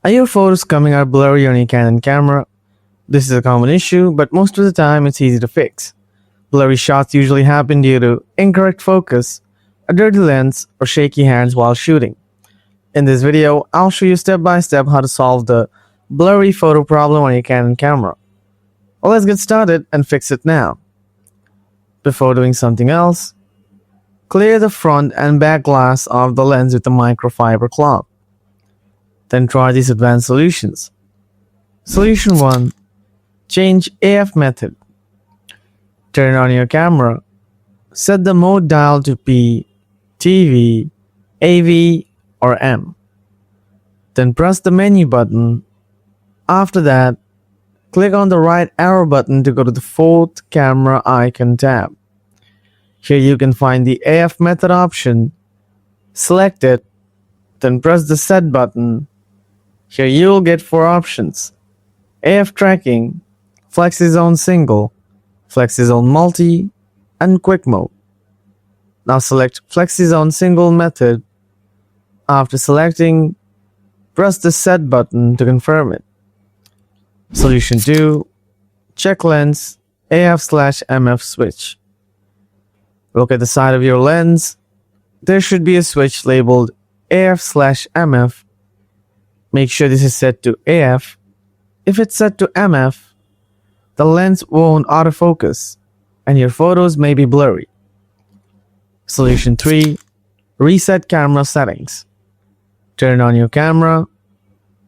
Are your photos coming out blurry on your Canon camera? This is a common issue, but most of the time it's easy to fix. Blurry shots usually happen due to incorrect focus, a dirty lens, or shaky hands while shooting. In this video, I'll show you step by step how to solve the blurry photo problem on your Canon camera. Well, let's get started and fix it now. Before doing something else, clear the front and back glass of the lens with a microfiber cloth. Then try these advanced solutions. Solution 1. Change AF method. Turn on your camera. Set the mode dial to P, TV, AV, or M. Then press the menu button. After that, click on the right arrow button to go to the fourth camera icon tab. Here you can find the AF method option. Select it, then press the set button. Here you will get 4 options: AF tracking, FlexiZone single, FlexiZone multi, and quick mode. Now select FlexiZone single method. After selecting, press the set button to confirm it. Solution 2. Check lens AF/MF switch. Look at the side of your lens. There should be a switch labeled AF/MF. Make sure this is set to AF. If it's set to MF, the lens won't autofocus and your photos may be blurry. Solution 3. Reset camera settings. Turn on your camera.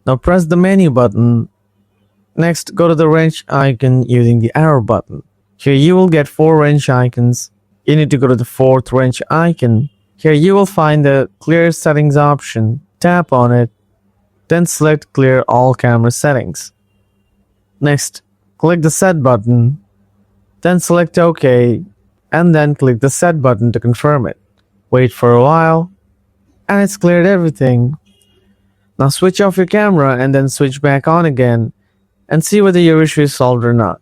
Now press the menu button. Next, go to the wrench icon using the arrow button. Here you will get 4 wrench icons. You need to go to the 4th wrench icon. Here you will find the clear settings option. Tap on it. Then select clear all camera settings. Next, click the set button. Then select OK. And then click the set button to confirm it. Wait for a while. And it's cleared everything. Now switch off your camera and then switch back on again and see whether your issue is solved or not.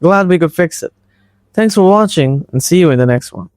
Glad we could fix it. Thanks for watching and see you in the next one.